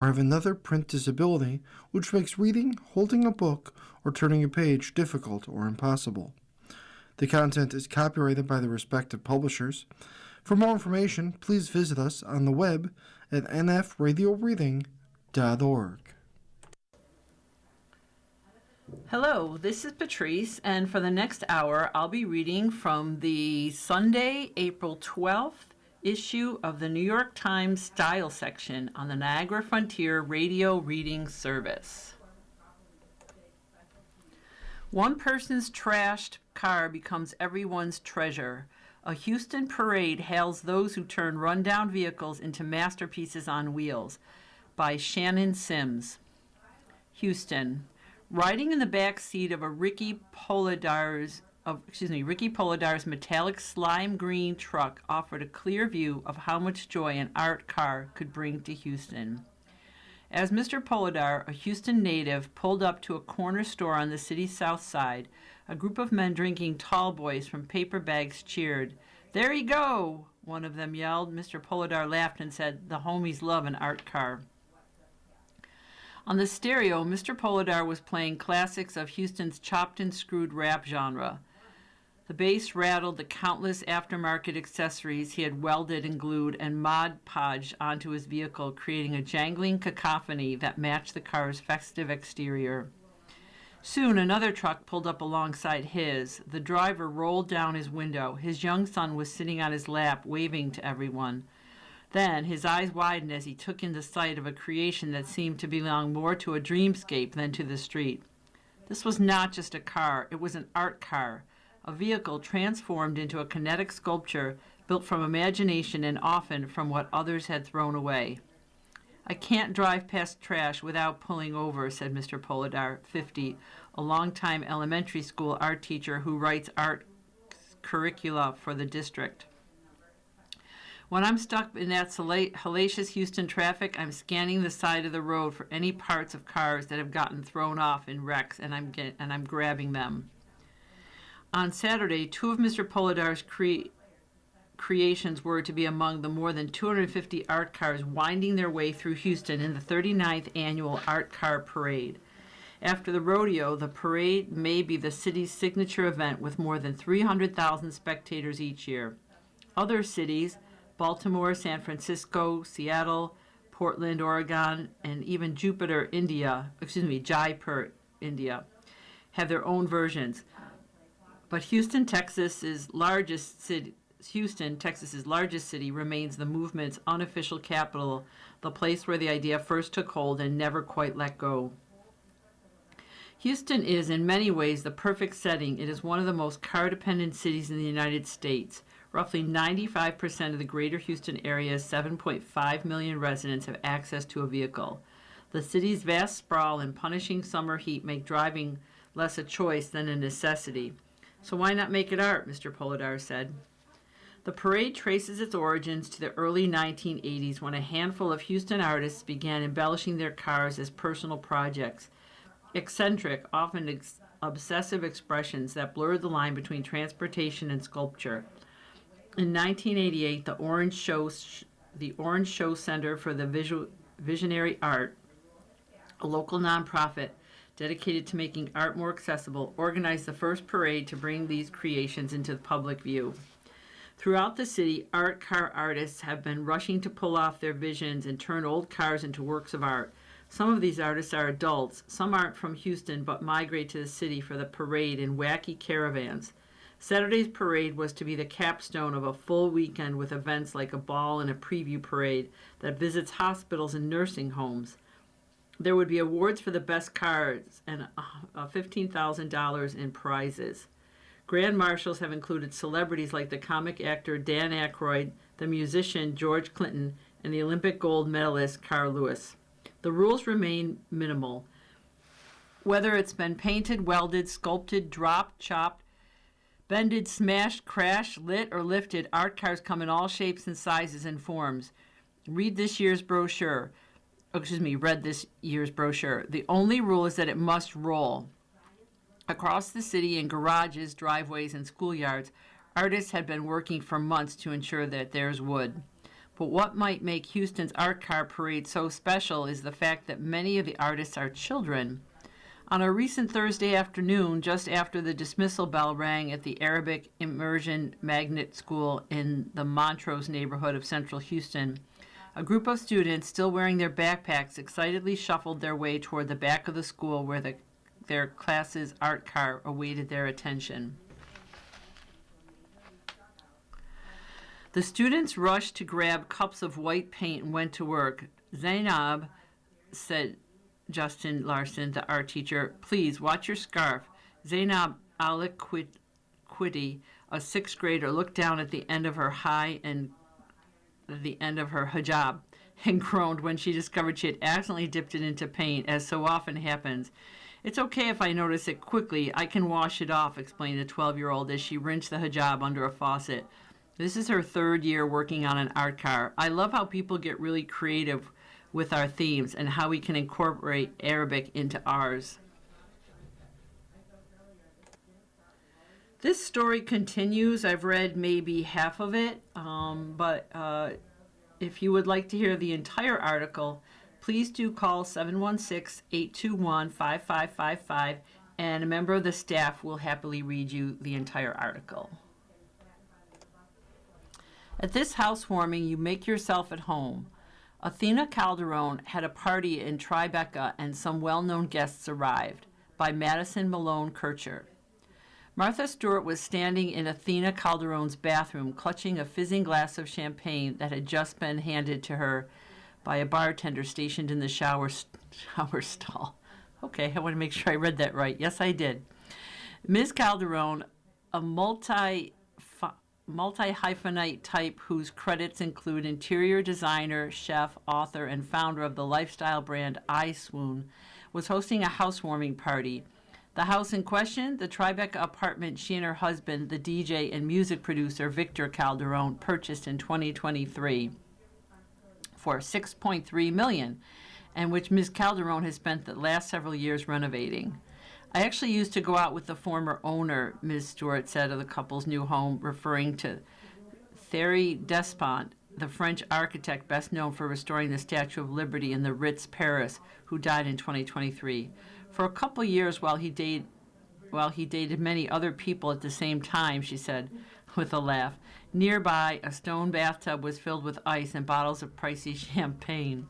or have another print disability which makes reading, holding a book, or turning a page difficult or impossible. The content is copyrighted by the respective publishers. For more information, please visit us on the web at nfradioreading.org. Hello, this is Patrice, and for the next hour, I'll be reading from the Sunday, April 12th issue of the New York Times Style section on the Niagara Frontier Radio Reading Service. One person's trashed car becomes everyone's treasure. A Houston parade hails those who turn rundown vehicles into masterpieces on wheels, by Shannon Sims. Houston. Riding in the back seat of a Ricky Polodar's metallic slime green truck offered a clear view of how much joy an art car could bring to Houston. As Mr. Polidar, a Houston native, pulled up to a corner store on the city's south side, a group of men drinking tall boys from paper bags cheered. "There you go!" one of them yelled. Mr. Polidar laughed and said, "The homies love an art car." On the stereo, Mr. Polidar was playing classics of Houston's chopped and screwed rap genre. The bass rattled the countless aftermarket accessories he had welded and glued and Mod Podged onto his vehicle, creating a jangling cacophony that matched the car's festive exterior. Soon another truck pulled up alongside his. The driver rolled down his window. His young son was sitting on his lap, waving to everyone. Then his eyes widened as he took in the sight of a creation that seemed to belong more to a dreamscape than to the street. This was not just a car, it was an art car, a vehicle transformed into a kinetic sculpture built from imagination and often from what others had thrown away. "I can't drive past trash without pulling over," said Mr. Polidar, 50, a longtime elementary school art teacher who writes art curricula for the district. "When I'm stuck in that hellacious Houston traffic, I'm scanning the side of the road for any parts of cars that have gotten thrown off in wrecks, and I'm grabbing them." On Saturday, two of Mr. Polidar's creations were to be among the more than 250 art cars winding their way through Houston in the 39th annual Art Car Parade. After the rodeo, the parade may be the city's signature event with more than 300,000 spectators each year. Other cities, Baltimore, San Francisco, Seattle, Portland, Oregon, and even Jaipur, India, have their own versions. But Houston, Texas's largest city, remains the movement's unofficial capital, the place where the idea first took hold and never quite let go. Houston is, in many ways, the perfect setting. It is one of the most car-dependent cities in the United States. Roughly 95% of the greater Houston area's 7.5 million residents have access to a vehicle. The city's vast sprawl and punishing summer heat make driving less a choice than a necessity. "So why not make it art?" Mr. Polidar said. The parade traces its origins to the early 1980s when a handful of Houston artists began embellishing their cars as personal projects. Eccentric, often obsessive expressions that blurred the line between transportation and sculpture. In 1988, the Orange Show Center for the Visionary Art, a local nonprofit dedicated to making art more accessible, organized the first parade to bring these creations into the public view. Throughout the city, art car artists have been rushing to pull off their visions and turn old cars into works of art. Some of these artists are adults. Some aren't from Houston but migrate to the city for the parade in wacky caravans. Saturday's parade was to be the capstone of a full weekend with events like a ball and a preview parade that visits hospitals and nursing homes. There would be awards for the best cars and $15,000 in prizes. Grand marshals have included celebrities like the comic actor Dan Aykroyd, the musician George Clinton, and the Olympic gold medalist Carl Lewis. The rules remain minimal. Whether it's been painted, welded, sculpted, dropped, chopped, bended, smashed, crashed, lit, or lifted, art cars come in all shapes and sizes and forms. Read this year's brochure. The only rule is that it must roll. Across the city in garages, driveways, and schoolyards, artists had been working for months to ensure that theirs would. But what might make Houston's art car parade so special is the fact that many of the artists are children. On a recent Thursday afternoon, just after the dismissal bell rang at the Arabic Immersion Magnet School in the Montrose neighborhood of central Houston, a group of students, still wearing their backpacks, excitedly shuffled their way toward the back of the school where their class's art car awaited their attention. The students rushed to grab cups of white paint and went to work. Zainab, said Justin Larson, the art teacher, please watch your scarf. Zainab Aliquidi, a sixth grader, looked down at the end of her hijab and groaned when she discovered she had accidentally dipped it into paint, as so often happens. It's okay if I notice it quickly. I can wash it off, explained the 12-year-old as she rinsed the hijab under a faucet. This is her third year working on an art car. I love how people get really creative with our themes and how we can incorporate Arabic into ours. This story continues. I've read maybe half of it, but if you would like to hear the entire article, please do call 716-821-5555, and a member of the staff will happily read you the entire article. At this housewarming, you make yourself at home. Athena Calderon had a party in Tribeca, and some well-known guests arrived. By Madison Malone Kircher. Martha Stewart was standing in Athena Calderon's bathroom, clutching a fizzing glass of champagne that had just been handed to her by a bartender stationed in the shower stall. Okay, I want to make sure I read that right. Yes, I did. Ms. Calderon, a multi-hyphenate type whose credits include interior designer, chef, author, and founder of the lifestyle brand iSwoon, was hosting a housewarming party. The house in question, the Tribeca apartment she and her husband, the DJ and music producer Victor Calderon, purchased in 2023 for $6.3 million, and which Ms. Calderon has spent the last several years renovating. I actually used to go out with the former owner, Ms. Stewart said of the couple's new home, referring to Thierry Despont, the French architect best known for restoring the Statue of Liberty in the Ritz, Paris, who died in 2023. For a couple years while he dated many other people at the same time, she said with a laugh. Nearby, a stone bathtub was filled with ice and bottles of pricey champagne.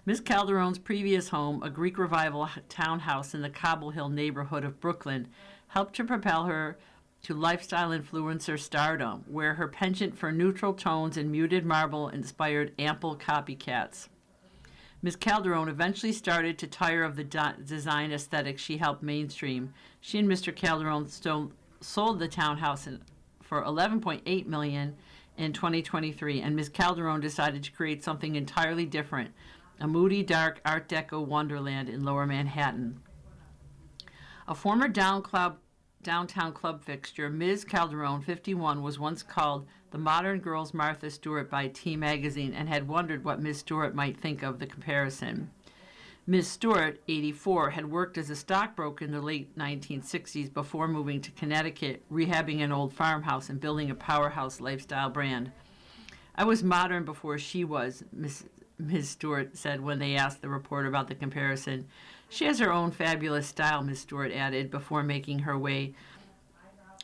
Ms. Calderon's previous home, a Greek Revival townhouse in the Cobble Hill neighborhood of Brooklyn, helped to propel her to lifestyle influencer stardom, where her penchant for neutral tones and muted marble inspired ample copycats. Ms. Calderon eventually started to tire of the design aesthetic she helped mainstream. She and Mr. Calderon sold the townhouse for $11.8 million in 2023, and Ms. Calderon decided to create something entirely different, a moody, dark Art Deco wonderland in Lower Manhattan. A former downtown club fixture, Ms. Calderon, 51, was once called the modern girl's Martha Stewart by T Magazine and had wondered what Ms. Stewart might think of the comparison. Ms. Stewart, 84, had worked as a stockbroker in the late 1960s before moving to Connecticut, rehabbing an old farmhouse and building a powerhouse lifestyle brand. I was modern before she was, Ms. Stewart said when they asked the reporter about the comparison. She has her own fabulous style, Ms. Stewart added, before making her way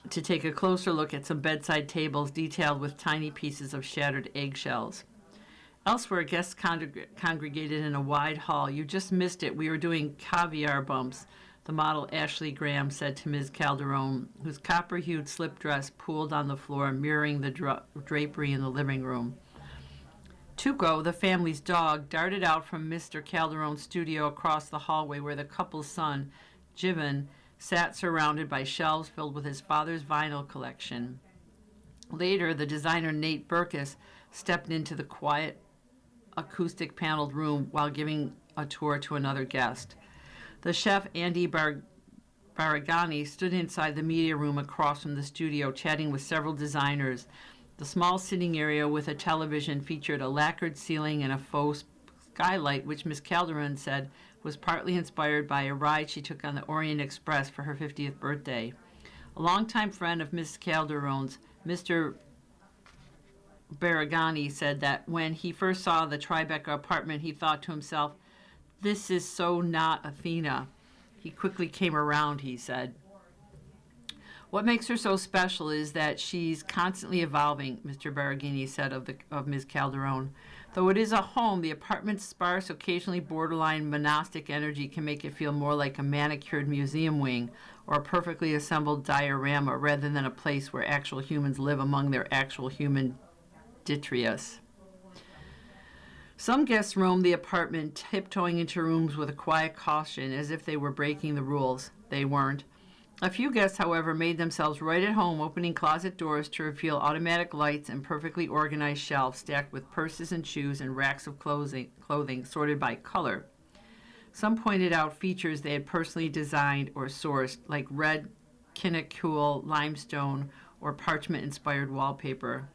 to take a closer look at some bedside tables detailed with tiny pieces of shattered eggshells. Elsewhere, guests congregated in a wide hall. You just missed it. We were doing caviar bumps, the model Ashley Graham said to Ms. Calderon, whose copper-hued slip dress pooled on the floor, mirroring the drapery in the living room. Tuco, the family's dog, darted out from Mr. Calderon's studio across the hallway where the couple's son, Jivan, sat surrounded by shelves filled with his father's vinyl collection. Later, the designer Nate Berkus stepped into the quiet, acoustic paneled room while giving a tour to another guest. The chef, Andy Baragani, stood inside the media room across from the studio, chatting with several designers. The small sitting area with a television featured a lacquered ceiling and a faux skylight, which Miss Calderon said was partly inspired by a ride she took on the Orient Express for her 50th birthday. A longtime friend of Miss Calderon's, Mr. Baragani said that when he first saw the Tribeca apartment, he thought to himself, "This is so not Athena." He quickly came around, he said. "What makes her so special is that she's constantly evolving," Mr. Baragini said of Ms. Calderon. "Though it is a home, the apartment's sparse, occasionally borderline monastic energy can make it feel more like a manicured museum wing or a perfectly assembled diorama rather than a place where actual humans live among their actual human detritus." Some guests roamed the apartment, tiptoeing into rooms with a quiet caution as if they were breaking the rules. They weren't. A few guests, however, made themselves right at home, opening closet doors to reveal automatic lights and perfectly organized shelves stacked with purses and shoes and racks of clothing sorted by color. Some pointed out features they had personally designed or sourced, like red Kinnicule limestone or parchment-inspired wallpaper.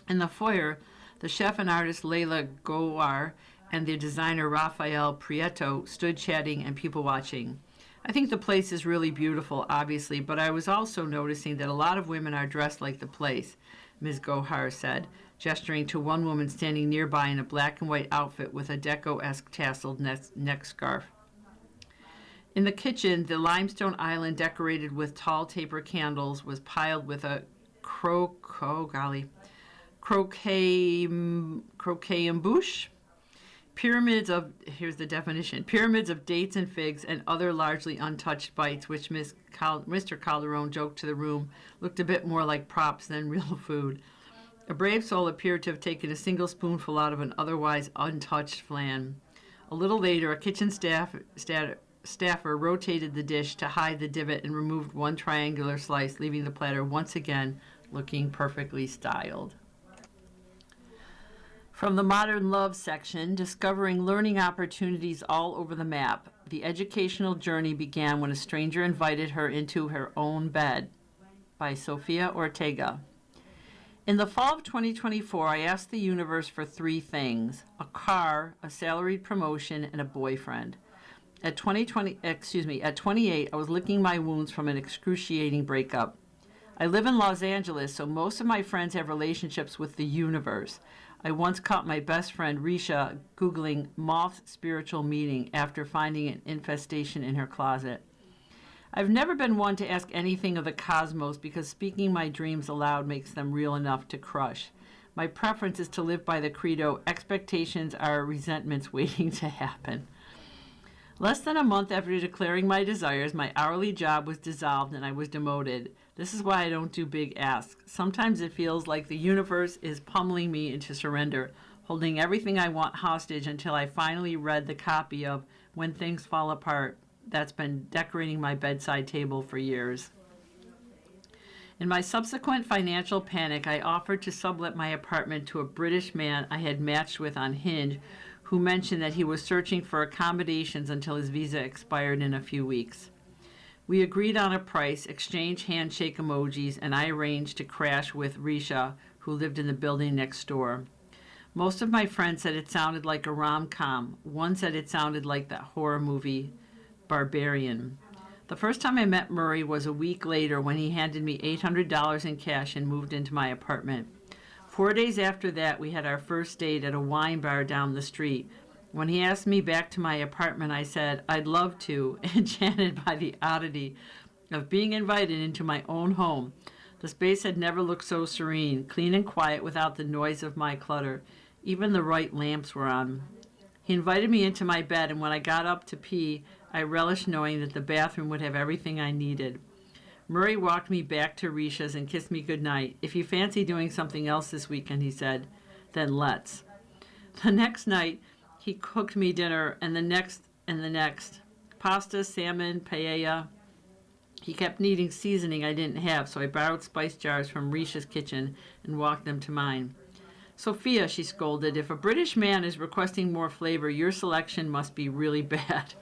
In the foyer, the chef and artist Leila Gowar and the designer Rafael Prieto stood chatting and people watching. "I think the place is really beautiful, obviously, but I was also noticing that a lot of women are dressed like the place," Ms. Gohar said, gesturing to one woman standing nearby in a black and white outfit with a deco-esque tasseled neck scarf. In the kitchen, the limestone island decorated with tall taper candles was piled with a croquet embouche. Here's the definition, pyramids of dates and figs and other largely untouched bites, which Mr. Calderon joked to the room, looked a bit more like props than real food. A brave soul appeared to have taken a single spoonful out of an otherwise untouched flan. A little later, a kitchen staffer rotated the dish to hide the divot and removed one triangular slice, leaving the platter once again looking perfectly styled. From the Modern Love section, discovering learning opportunities all over the map, the educational journey began when a stranger invited her into her own bed, by Sofia Ortega. In the fall of 2024, I asked the universe for 3 things: a car, a salaried promotion, and a boyfriend. At 28, I was licking my wounds from an excruciating breakup. I live in Los Angeles, so most of my friends have relationships with the universe. I once caught my best friend Risha Googling moth spiritual meeting after finding an infestation in her closet. I've never been one to ask anything of the cosmos because speaking my dreams aloud makes them real enough to crush. My preference is to live by the credo, expectations are resentments waiting to happen. Less than a month after declaring my desires, my hourly job was dissolved and I was demoted. This is why I don't do big asks. Sometimes it feels like the universe is pummeling me into surrender, holding everything I want hostage until I finally read the copy of When Things Fall Apart that's been decorating my bedside table for years. In my subsequent financial panic, I offered to sublet my apartment to a British man I had matched with on Hinge, who mentioned that he was searching for accommodations until his visa expired in a few weeks. We agreed on a price, exchanged handshake emojis, and I arranged to crash with Risha, who lived in the building next door. Most of my friends said it sounded like a rom-com. One said it sounded like that horror movie, Barbarian. The first time I met Murray was a week later when he handed me $800 in cash and moved into my apartment. 4 days after that, we had our first date at a wine bar down the street. When he asked me back to my apartment, I said, "I'd love to," enchanted by the oddity of being invited into my own home. The space had never looked so serene, clean and quiet without the noise of my clutter. Even the right lamps were on. He invited me into my bed, and when I got up to pee, I relished knowing that the bathroom would have everything I needed. Murray walked me back to Risha's and kissed me goodnight. "If you fancy doing something else this weekend," he said, "then let's." The next night, he cooked me dinner, and the next and the next. Pasta, salmon, paella. He kept needing seasoning I didn't have, so I borrowed spice jars from Risha's kitchen and walked them to mine. "Sophia," she scolded, "if a British man is requesting more flavor, your selection must be really bad."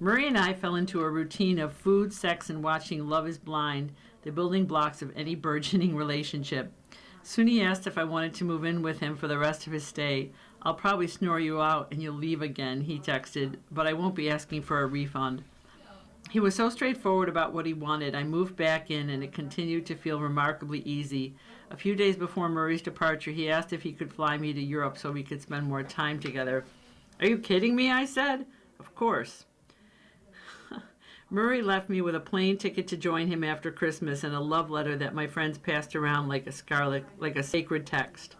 Murray and I fell into a routine of food, sex, and watching Love is Blind, the building blocks of any burgeoning relationship. Soon he asked if I wanted to move in with him for the rest of his stay. "I'll probably snore you out and you'll leave again," he texted, "but I won't be asking for a refund." He was so straightforward about what he wanted. I moved back in and it continued to feel remarkably easy. A few days before Murray's departure, he asked if he could fly me to Europe so we could spend more time together. Are you kidding me? I said. Of course. Murray left me with a plane ticket to join him after Christmas and a love letter that my friends passed around like a sacred text.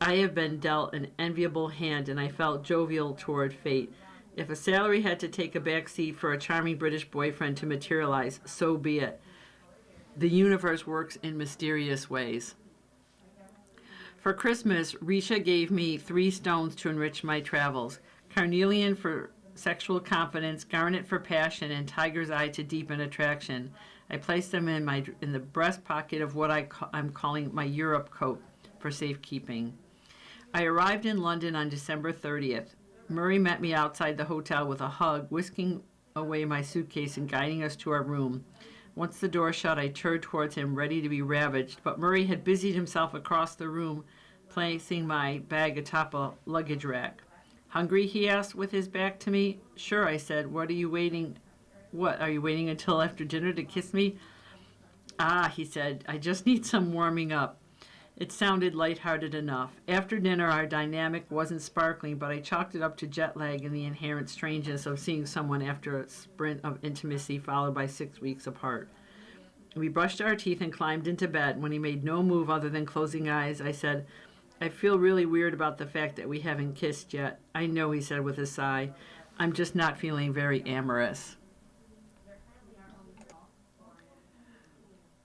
I have been dealt an enviable hand, and I felt jovial toward fate. If a salary had to take a back seat for a charming British boyfriend to materialize, so be it. The universe works in mysterious ways. For Christmas, Risha gave me 3 stones to enrich my travels: carnelian for sexual confidence, garnet for passion, and tiger's eye to deepen attraction. I placed them in the breast pocket of what I'm calling my Europe coat for safekeeping. I arrived in London on December 30th. Murray met me outside the hotel with a hug, whisking away my suitcase and guiding us to our room. Once the door shut, I turned towards him, ready to be ravaged, but Murray had busied himself across the room, placing my bag atop a luggage rack. Hungry? He asked with his back to me. Sure, I said. What, are you waiting until after dinner to kiss me? Ah, he said, I just need some warming up. It sounded lighthearted enough. After dinner, our dynamic wasn't sparkling, but I chalked it up to jet lag and the inherent strangeness of seeing someone after a sprint of intimacy followed by 6 weeks apart. We brushed our teeth and climbed into bed. When he made no move other than closing eyes, I said, I feel really weird about the fact that we haven't kissed yet. I know, he said with a sigh. I'm just not feeling very amorous.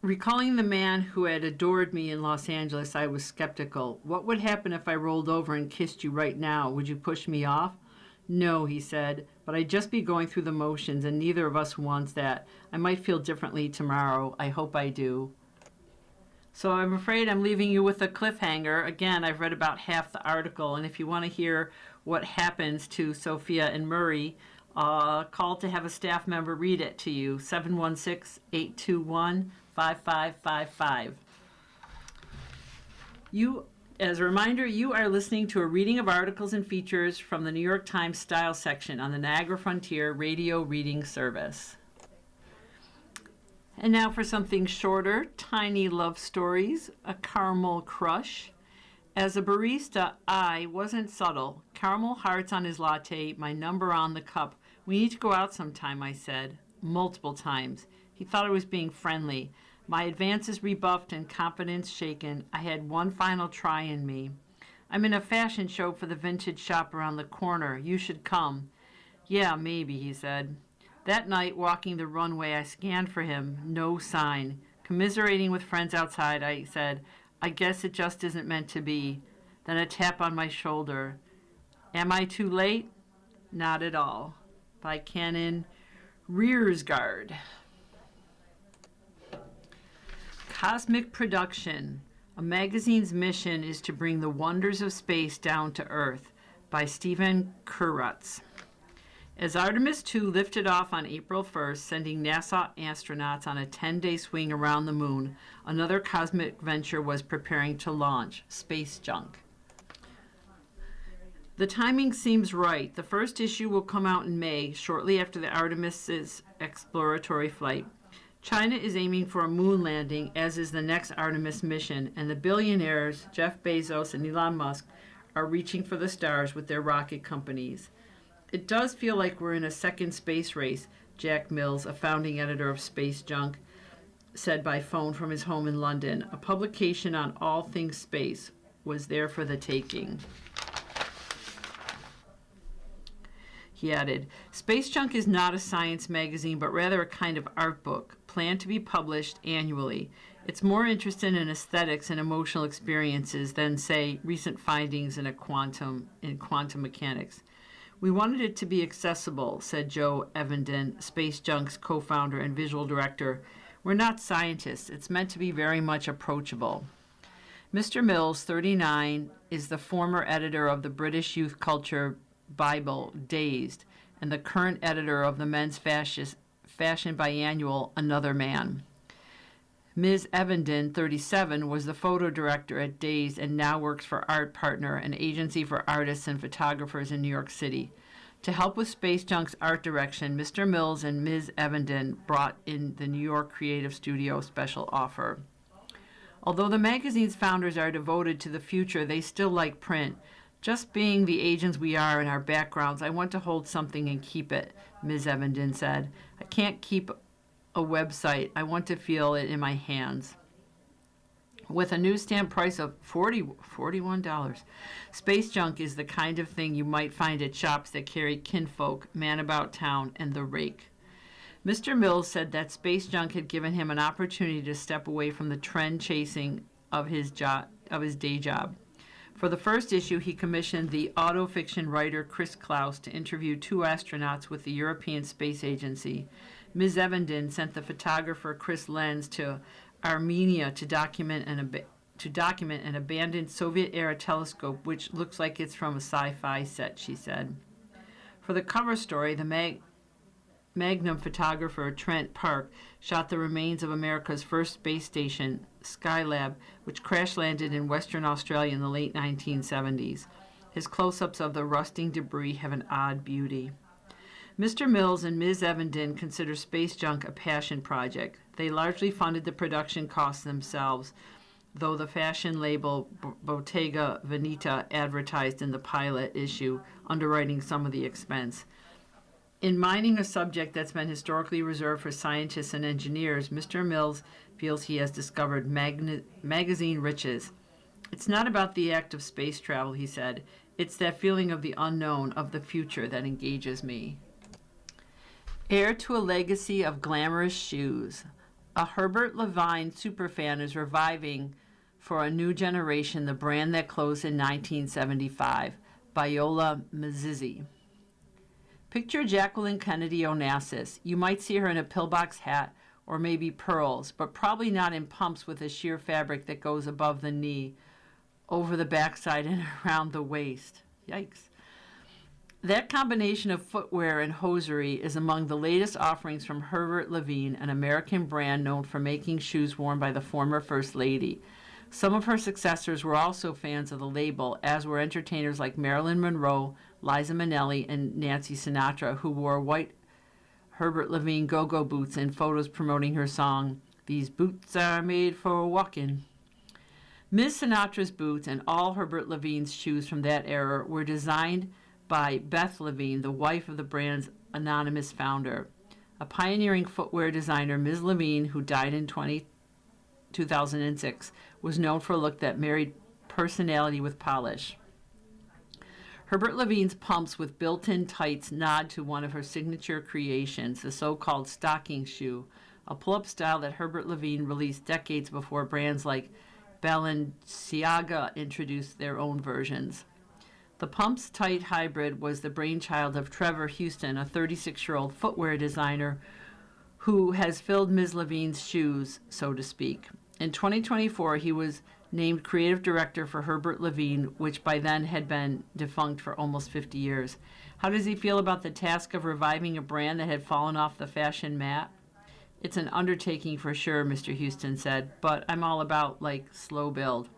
Recalling the man who had adored me in Los Angeles, I was skeptical. What would happen if I rolled over and kissed you right now? Would you push me off? No, he said, but I'd just be going through the motions, and neither of us wants that. I might feel differently tomorrow. I hope I do. So I'm afraid I'm leaving you with a cliffhanger. Again, I've read about half the article, and if you want to hear what happens to Sophia and Murray, call to have a staff member read it to you, 716-821-5555. As a reminder, you are listening to a reading of articles and features from the New York Times Style section on the Niagara Frontier Radio Reading Service. And now for something shorter, tiny love stories, a caramel crush. As a barista, I wasn't subtle. Caramel hearts on his latte, my number on the cup. We need to go out sometime, I said, multiple times. He thought I was being friendly. My advances rebuffed and confidence shaken, I had one final try in me. I'm in a fashion show for the vintage shop around the corner. You should come. Yeah, maybe, he said. That night, walking the runway, I scanned for him. No sign. Commiserating with friends outside, I said, I guess it just isn't meant to be. Then a tap on my shoulder. Am I too late? Not at all. By Canon Rearsguard. Cosmic Production. A magazine's mission is to bring the wonders of space down to Earth. By Stephen Kurutz. As Artemis II lifted off on April 1st, sending NASA astronauts on a 10-day swing around the moon, another cosmic venture was preparing to launch, Space Junk. The timing seems right. The first issue will come out in May, shortly after the Artemis's exploratory flight. China is aiming for a moon landing, as is the next Artemis mission, and the billionaires, Jeff Bezos and Elon Musk, are reaching for the stars with their rocket companies. It does feel like we're in a second space race, Jack Mills, a founding editor of Space Junk, said by phone from his home in London. A publication on all things space was there for the taking. He added, Space Junk is not a science magazine, but rather a kind of art book, planned to be published annually. It's more interested in aesthetics and emotional experiences than, say, recent findings in quantum mechanics. We wanted it to be accessible, said Joe Evenden, Space Junk's co-founder and visual director. We're not scientists. It's meant to be very much approachable. Mr. Mills, 39, is the former editor of the British youth culture Bible, Dazed, and the current editor of the men's fashion biannual, Another Man. Ms. Evenden, 37, was the photo director at Dazed and now works for Art Partner, an agency for artists and photographers in New York City. To help with Space Junk's art direction, Mr. Mills and Ms. Evenden brought in the New York Creative Studio special offer. Although the magazine's founders are devoted to the future, they still like print. Just being the agents we are in our backgrounds, I want to hold something and keep it, Ms. Evenden said. I can't keep a website. I want to feel it in my hands. With a newsstand price of $41, Space Junk is the kind of thing you might find at shops that carry Kinfolk, Man About Town, and The Rake. Mr. Mills said that Space Junk had given him an opportunity to step away from the trend chasing of his day job. For the first issue, he commissioned the autofiction writer Chris Klaus to interview 2 astronauts with the European Space Agency. Ms. Evenden sent the photographer Chris Lenz to Armenia to document an abandoned Soviet-era telescope, which looks like it's from a sci-fi set, she said. For the cover story, the Magnum photographer Trent Park shot the remains of America's first space station, Skylab, which crash-landed in Western Australia in the late 1970s. His close-ups of the rusting debris have an odd beauty. Mr. Mills and Ms. Evenden consider Space Junk a passion project. They largely funded the production costs themselves, though the fashion label Bottega Veneta advertised in the pilot issue, underwriting some of the expense. In mining a subject that's been historically reserved for scientists and engineers, Mr. Mills feels he has discovered magazine riches. It's not about the act of space travel, he said. It's that feeling of the unknown, of the future, that engages me. Heir to a legacy of glamorous shoes, a Herbert Levine superfan is reviving for a new generation the brand that closed in 1975, Biola Mzizi. Picture Jacqueline Kennedy Onassis. You might see her in a pillbox hat or maybe pearls, but probably not in pumps with a sheer fabric that goes above the knee, over the backside, and around the waist. Yikes. That combination of footwear and hosiery is among the latest offerings from Herbert Levine, an American brand known for making shoes worn by the former First Lady. Some of her successors were also fans of the label, as were entertainers like Marilyn Monroe, Liza Minnelli, and Nancy Sinatra, who wore white Herbert Levine go-go boots in photos promoting her song, "These Boots Are Made for Walking." Ms. Sinatra's boots and all Herbert Levine's shoes from that era were designed by Beth Levine, the wife of the brand's anonymous founder. A pioneering footwear designer, Ms. Levine, who died in 2006, was known for a look that married personality with polish. Herbert Levine's pumps with built-in tights nod to one of her signature creations, the so-called stocking shoe, a pull-up style that Herbert Levine released decades before brands like Balenciaga introduced their own versions. The Pumps Tight Hybrid was the brainchild of Trevor Houston, a 36-year-old footwear designer who has filled Ms. Levine's shoes, so to speak. In 2024, he was named creative director for Herbert Levine, which by then had been defunct for almost 50 years. How does he feel about the task of reviving a brand that had fallen off the fashion mat? It's an undertaking for sure, Mr. Houston said, but I'm all about, slow build.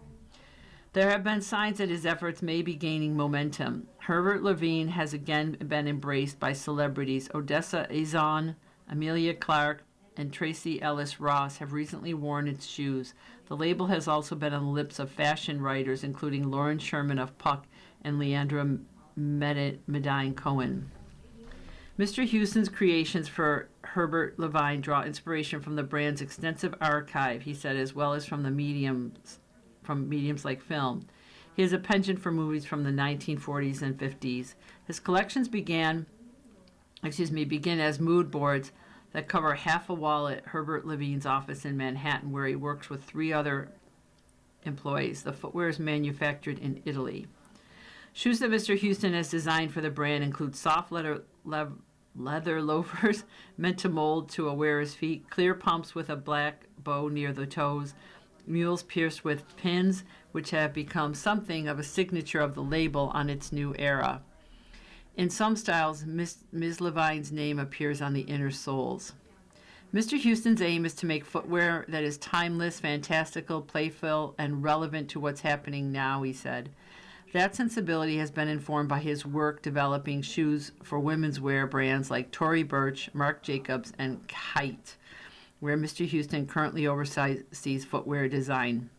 There have been signs that his efforts may be gaining momentum. Herbert Levine has again been embraced by celebrities. Odessa Azon, Amelia Clark, and Tracy Ellis Ross have recently worn its shoes. The label has also been on the lips of fashion writers, including Lauren Sherman of Puck and Leandra Medine Cohen. Mr. Houston's creations for Herbert Levine draw inspiration from the brand's extensive archive, he said, as well as from mediums like film. He has a penchant for movies from the 1940s and 50s. His collections begin as mood boards that cover half a wall at Herbert Levine's office in Manhattan, where he works with 3 other employees. The footwear is manufactured in Italy. Shoes that Mr. Houston has designed for the brand include soft leather loafers meant to mold to a wearer's feet, clear pumps with a black bow near the toes, mules pierced with pins, which have become something of a signature of the label on its new era. In some styles, Ms. Levine's name appears on the inner soles. Mr. Houston's aim is to make footwear that is timeless, fantastical, playful, and relevant to what's happening now, he said. That sensibility has been informed by his work developing shoes for women's wear brands like Tory Burch, Marc Jacobs, and Kite, where Mr. Houston currently oversees footwear design.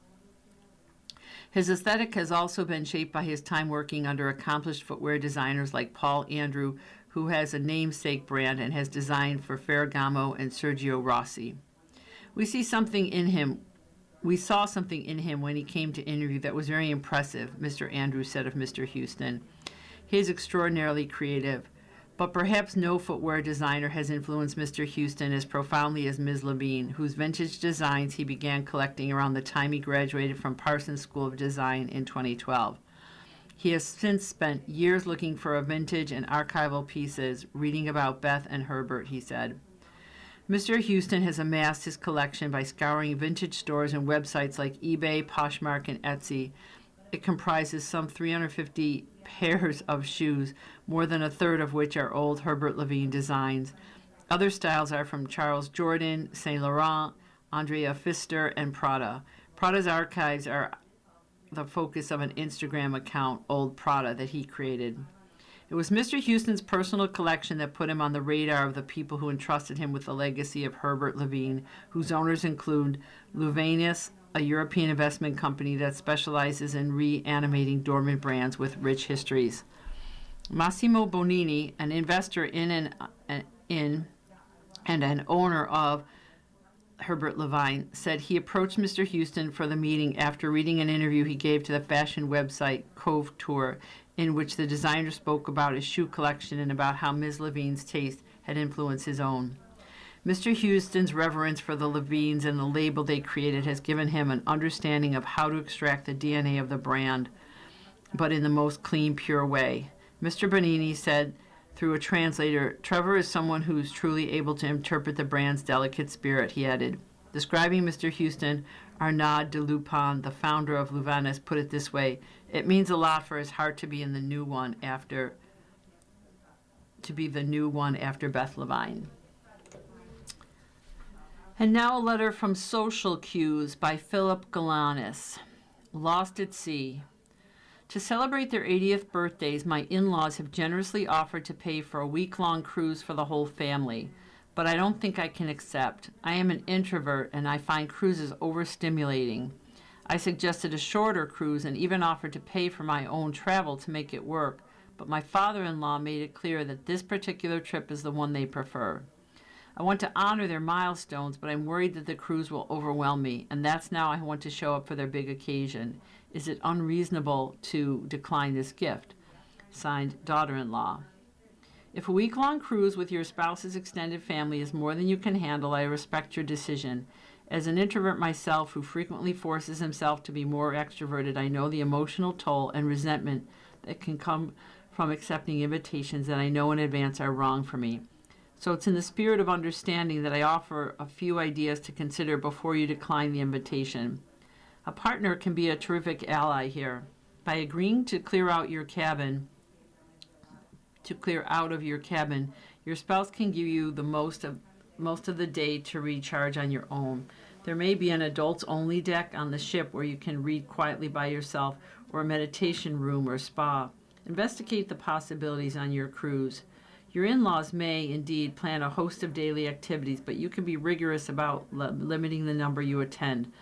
His aesthetic has also been shaped by his time working under accomplished footwear designers like Paul Andrew, who has a namesake brand and has designed for Ferragamo and Sergio Rossi. We saw something in him when he came to interview that was very impressive, Mr. Andrews said of Mr. Houston. He is extraordinarily creative, but perhaps no footwear designer has influenced Mr. Houston as profoundly as Ms. Levine, whose vintage designs he began collecting around the time he graduated from Parsons School of Design in 2012. He has since spent years looking for vintage and archival pieces, reading about Beth and Herbert, he said. Mr. Houston has amassed his collection by scouring vintage stores and websites like eBay, Poshmark, and Etsy. It comprises some 350 pairs of shoes, more than a third of which are old Herbert Levine designs. Other styles are from Charles Jordan, Saint Laurent, Andrea Pfister, and Prada. Prada's archives are the focus of an Instagram account, Old Prada, that he created. It was Mr. Houston's personal collection that put him on the radar of the people who entrusted him with the legacy of Herbert Levine, whose owners include Luvenius, a European investment company that specializes in reanimating dormant brands with rich histories. Massimo Bonini, an investor in and an owner of Herbert Levine, said he approached Mr. Houston for the meeting after reading an interview he gave to the fashion website Cove Tour, in which the designer spoke about his shoe collection and about how Ms. Levine's taste had influenced his own. Mr. Houston's reverence for the Levines and the label they created has given him an understanding of how to extract the DNA of the brand, but in the most clean, pure way. Mr. Bonini said through a translator, "Trevor is someone who is truly able to interpret the brand's delicate spirit," he added. Describing Mr. Houston, Arnaud de Lupin, the founder of Luvenius, put it this way: "It means a lot for his heart to be in the new one after Beth Levine." And now a letter from Social Cues by Philip Galanis. Lost at Sea. To celebrate their 80th birthdays, my in-laws have generously offered to pay for a week-long cruise for the whole family, but I don't think I can accept. I am an introvert and I find cruises overstimulating. I suggested a shorter cruise and even offered to pay for my own travel to make it work, but my father-in-law made it clear that this particular trip is the one they prefer. I want to honor their milestones, but I'm worried that the cruise will overwhelm me, and that's now I want to show up for their big occasion. Is it unreasonable to decline this gift? Signed, daughter-in-law. If a week-long cruise with your spouse's extended family is more than you can handle, I respect your decision. As an introvert myself who frequently forces himself to be more extroverted, I know the emotional toll and resentment that can come from accepting invitations that I know in advance are wrong for me. So it's in the spirit of understanding that I offer a few ideas to consider before you decline the invitation. A partner can be a terrific ally here. By agreeing to clear out of your cabin, your spouse can give you the most of the day to recharge on your own. There may be an adults-only deck on the ship where you can read quietly by yourself, or a meditation room or spa. Investigate the possibilities on your cruise. Your in-laws may indeed plan a host of daily activities, but you can be rigorous about limiting the number you attend.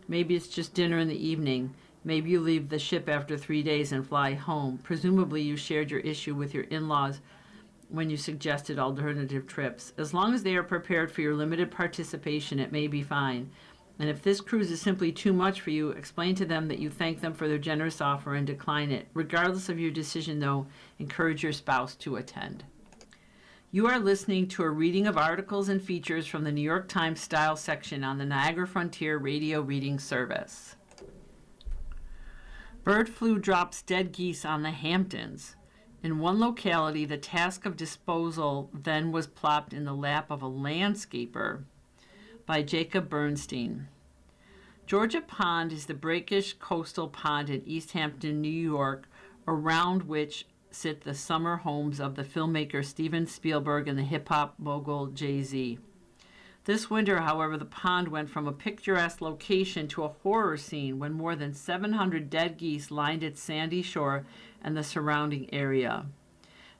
Maybe it's just dinner in the evening. Maybe you leave the ship after 3 days and fly home. Presumably you shared your issue with your in-laws when you suggested alternative trips. As long as they are prepared for your limited participation, it may be fine. And if this cruise is simply too much for you, explain to them that you thank them for their generous offer and decline it. Regardless of your decision, though, encourage your spouse to attend. You are listening to a reading of articles and features from the New York Times Style section on the Niagara Frontier Radio Reading Service. Bird flu drops dead geese on the Hamptons. In one locality, the task of disposal then was plopped in the lap of a landscaper, by Jacob Bernstein. Georgia Pond is the breakish coastal pond in East Hampton, New York, around which sit the summer homes of the filmmaker Steven Spielberg and the hip-hop mogul Jay-Z. This winter, however, the pond went from a picturesque location to a horror scene when more than 700 dead geese lined its sandy shore and the surrounding area.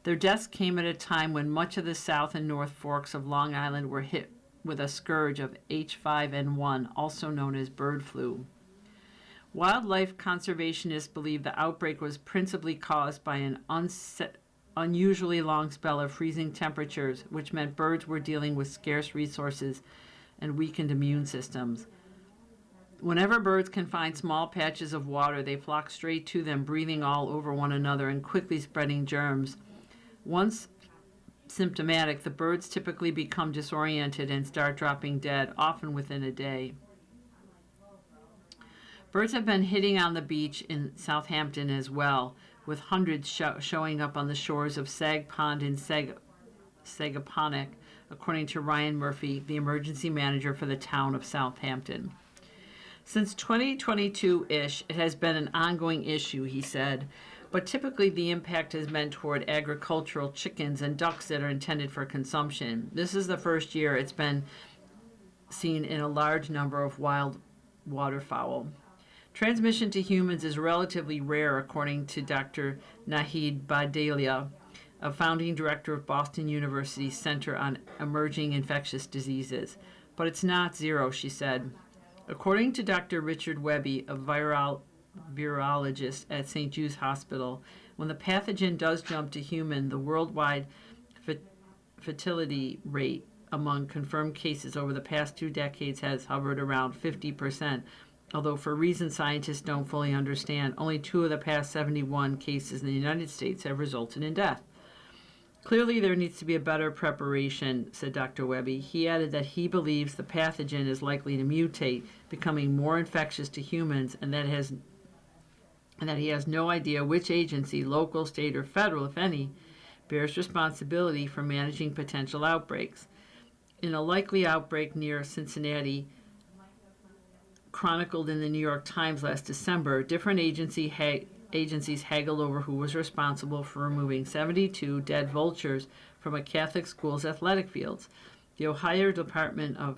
Their deaths came at a time when much of the South and North Forks of Long Island were hit with a scourge of H5N1, also known as bird flu. Wildlife conservationists believe the outbreak was principally caused by an unusually long spell of freezing temperatures, which meant birds were dealing with scarce resources and weakened immune systems. Whenever birds can find small patches of water, they flock straight to them, breathing all over one another and quickly spreading germs. Once symptomatic, the birds typically become disoriented and start dropping dead, often within a day. Birds have been hitting on the beach in Southampton as well, with hundreds showing up on the shores of Sag Pond in Sagaponack, according to Ryan Murphy, the emergency manager for the town of Southampton. Since 2022-ish, it has been an ongoing issue, he said, but typically the impact has been toward agricultural chickens and ducks that are intended for consumption. This is the first year it's been seen in a large number of wild waterfowl. Transmission to humans is relatively rare, according to Dr. Nahid Badalia, a founding director of Boston University's Center on Emerging Infectious Diseases. But it's not zero, she said. According to Dr. Richard Webby, a virologist at St. Jude's Hospital, when the pathogen does jump to human, the worldwide fatality rate among confirmed cases over the past 2 decades has hovered around 50%. Although for reasons scientists don't fully understand, only 2 of the past 71 cases in the United States have resulted in death. Clearly, there needs to be a better preparation, said Dr. Webby. He added that he believes the pathogen is likely to mutate, becoming more infectious to humans, and that he has no idea which agency, local, state, or federal, if any, bears responsibility for managing potential outbreaks. In a likely outbreak near Cincinnati, chronicled in the New York Times last December, different agencies haggled over who was responsible for removing 72 dead vultures from a Catholic school's athletic fields. The Ohio Department of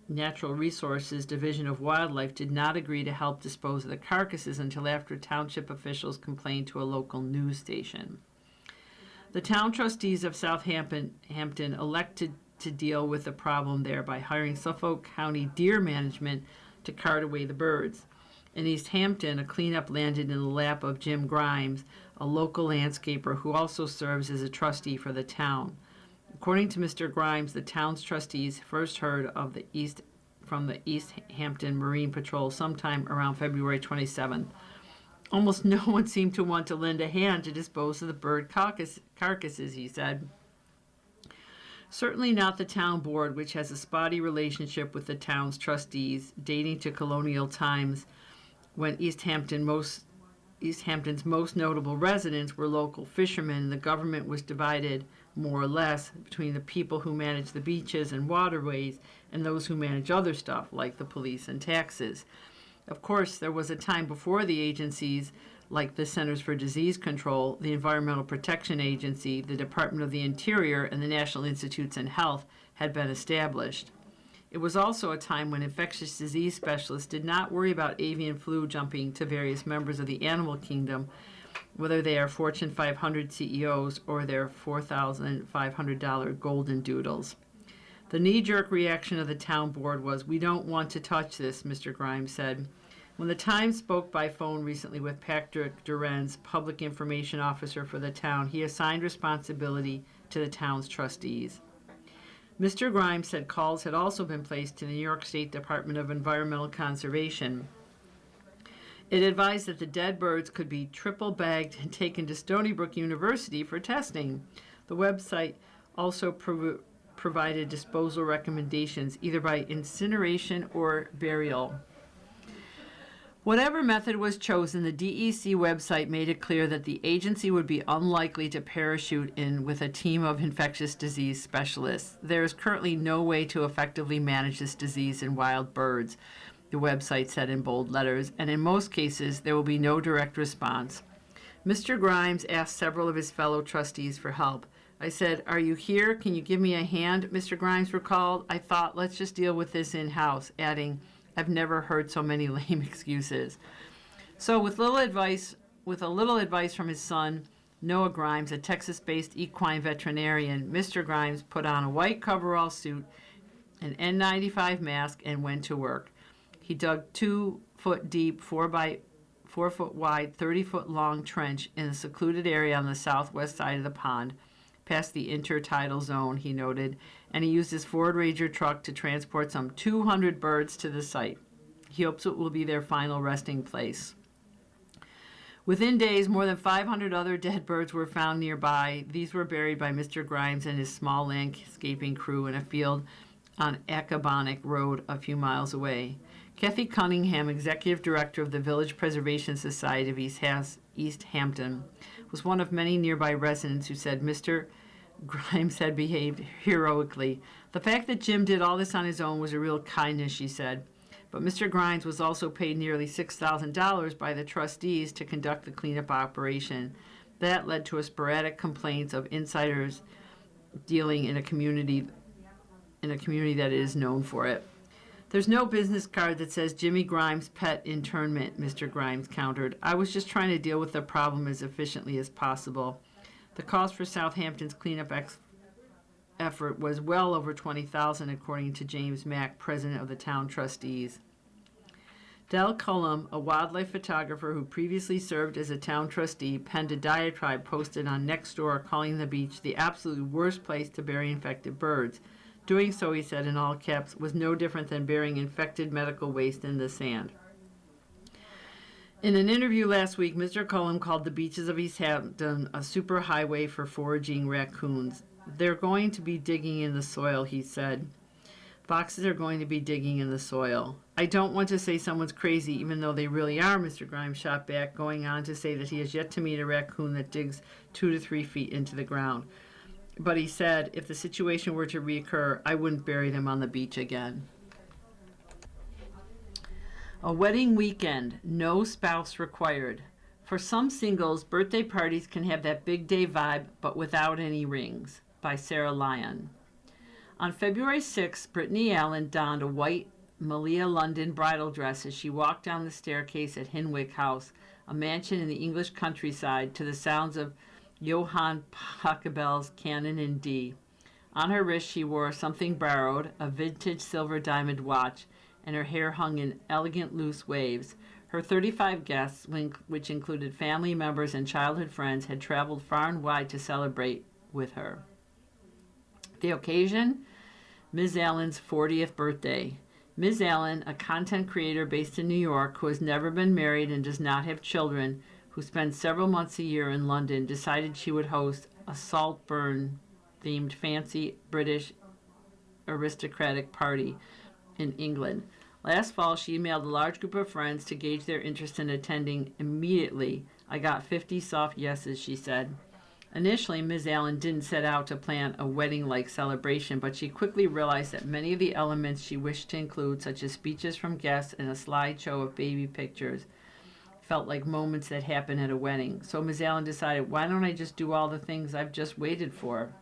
Natural Resources Division of Wildlife did not agree to help dispose of the carcasses until after township officials complained to a local news station. The town trustees of Southampton elected to deal with the problem there by hiring Suffolk County Deer Management to cart away the birds. In East Hampton, a cleanup landed in the lap of Jim Grimes, a local landscaper who also serves as a trustee for the town. According to Mr. Grimes, the town's trustees first heard of from the East Hampton Marine Patrol sometime around February 27th. Almost no one seemed to want to lend a hand to dispose of the bird carcasses, he said. Certainly not the town board, which has a spotty relationship with the town's trustees dating to colonial times when East Hampton's most notable residents were local fishermen, and the government was divided, more or less, between the people who manage the beaches and waterways and those who manage other stuff, like the police and taxes. Of course, there was a time before the agencies like the Centers for Disease Control, the Environmental Protection Agency, the Department of the Interior, and the National Institutes of Health had been established. It was also a time when infectious disease specialists did not worry about avian flu jumping to various members of the animal kingdom, whether they are Fortune 500 CEOs or their $4,500 golden doodles. The knee-jerk reaction of the town board was, "We don't want to touch this," Mr. Grimes said. When the Times spoke by phone recently with Patrick Durenz, public information officer for the town, he assigned responsibility to the town's trustees. Mr. Grimes said calls had also been placed to the New York State Department of Environmental Conservation. It advised that the dead birds could be triple bagged and taken to Stony Brook University for testing. The website also provided disposal recommendations, either by incineration or burial. Whatever method was chosen, the DEC website made it clear that the agency would be unlikely to parachute in with a team of infectious disease specialists. There is currently no way to effectively manage this disease in wild birds, the website said in bold letters, and in most cases, there will be no direct response. Mr. Grimes asked several of his fellow trustees for help. I said, "Are you here? Can you give me a hand?" Mr. Grimes recalled. "I thought, let's just deal with this in-house," adding, "I've never heard so many lame excuses." So with a little advice from his son, Noah Grimes, a Texas-based equine veterinarian, Mr. Grimes put on a white coverall suit, an N95 mask, and went to work. He dug 2 foot deep, 4 foot wide, 30-foot long trench in a secluded area on the southwest side of the pond, past the intertidal zone, he noted, and he used his Ford Ranger truck to transport some 200 birds to the site. He hopes it will be their final resting place. Within days, more than 500 other dead birds were found nearby. These were buried by Mr. Grimes and his small landscaping crew in a field on Accabonac Road a few miles away. Kathy Cunningham, executive director of the Village Preservation Society of East Hampton, was one of many nearby residents who said Mr. Grimes had behaved heroically. The fact that Jim did all this on his own was a real kindness, she said. But Mr. Grimes was also paid nearly $6,000 by the trustees to conduct the cleanup operation. That led to a sporadic complaints of insiders dealing in a community that is known for it. There's no business card that says Jimmy Grimes Pet Internment, Mr. Grimes countered. I was just trying to deal with the problem as efficiently as possible. The cost for Southampton's cleanup effort was well over $20,000, according to James Mack, president of the town trustees. Del Cullum, a wildlife photographer who previously served as a town trustee, penned a diatribe posted on Nextdoor calling the beach the absolute worst place to bury infected birds. Doing so, he said in all caps, was no different than burying infected medical waste in the sand. In an interview last week, Mr. Cullum called the beaches of East Hampton a superhighway for foraging raccoons. They're going to be digging in the soil, he said. Foxes are going to be digging in the soil. I don't want to say someone's crazy, even though they really are, Mr. Grimes shot back, going on to say that he has yet to meet a raccoon that digs 2 to 3 feet into the ground. But he said, if the situation were to reoccur, I wouldn't bury them on the beach again. A wedding weekend, no spouse required. For some singles, birthday parties can have that big day vibe, but without any rings. By Sarah Lyon. On February 6th, Brittany Allen donned a white Malia London bridal dress as she walked down the staircase at Hinwick House, a mansion in the English countryside, to the sounds of Johann Pachelbel's Canon in D. On her wrist she wore something borrowed, a vintage silver diamond watch, and her hair hung in elegant loose waves. Her 35 guests, which included family members and childhood friends, had traveled far and wide to celebrate with her. The occasion? Ms. Allen's 40th birthday. Ms. Allen, a content creator based in New York who has never been married and does not have children, who spends several months a year in London, decided she would host a Saltburn-themed fancy British aristocratic party in England. Last fall, she emailed a large group of friends to gauge their interest in attending. Immediately, I got 50 soft yeses, she said. Initially, Ms. Allen didn't set out to plan a wedding-like celebration, but she quickly realized that many of the elements she wished to include, such as speeches from guests and a slideshow of baby pictures, felt like moments that happen at a wedding. So Ms. Allen decided, why don't I just do all the things I've just waited for?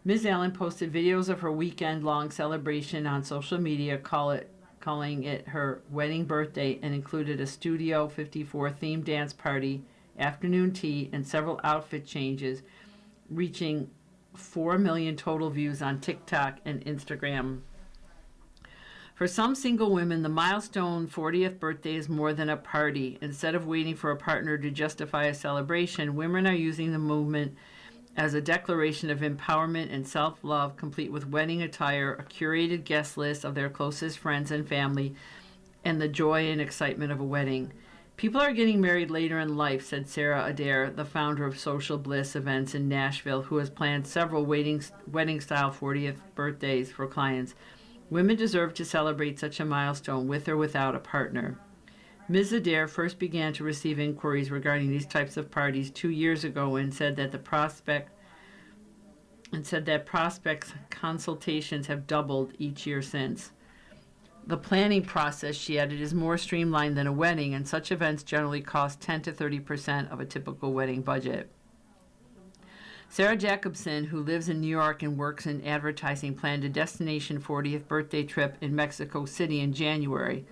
Ms. Allen posted videos of her weekend-long celebration on social media, calling it her wedding birthday, and included a Studio 54 themed dance party, afternoon tea, and several outfit changes, reaching 4 million total views on TikTok and Instagram. For some single women, the milestone 40th birthday is more than a party. Instead of waiting for a partner to justify a celebration, women are using the movement as a declaration of empowerment and self-love, complete with wedding attire, a curated guest list of their closest friends and family, and the joy and excitement of a wedding. People are getting married later in life, said Sarah Adair, the founder of Social Bliss Events in Nashville, who has planned several wedding-style 40th birthdays for clients. Women deserve to celebrate such a milestone with or without a partner. Ms. Adair first began to receive inquiries regarding these types of parties 2 years ago and said that prospects' consultations have doubled each year since. The planning process, she added, is more streamlined than a wedding, and such events generally cost 10 to 30% of a typical wedding budget. Sarah Jacobson, who lives in New York and works in advertising, planned a destination 40th birthday trip in Mexico City in January.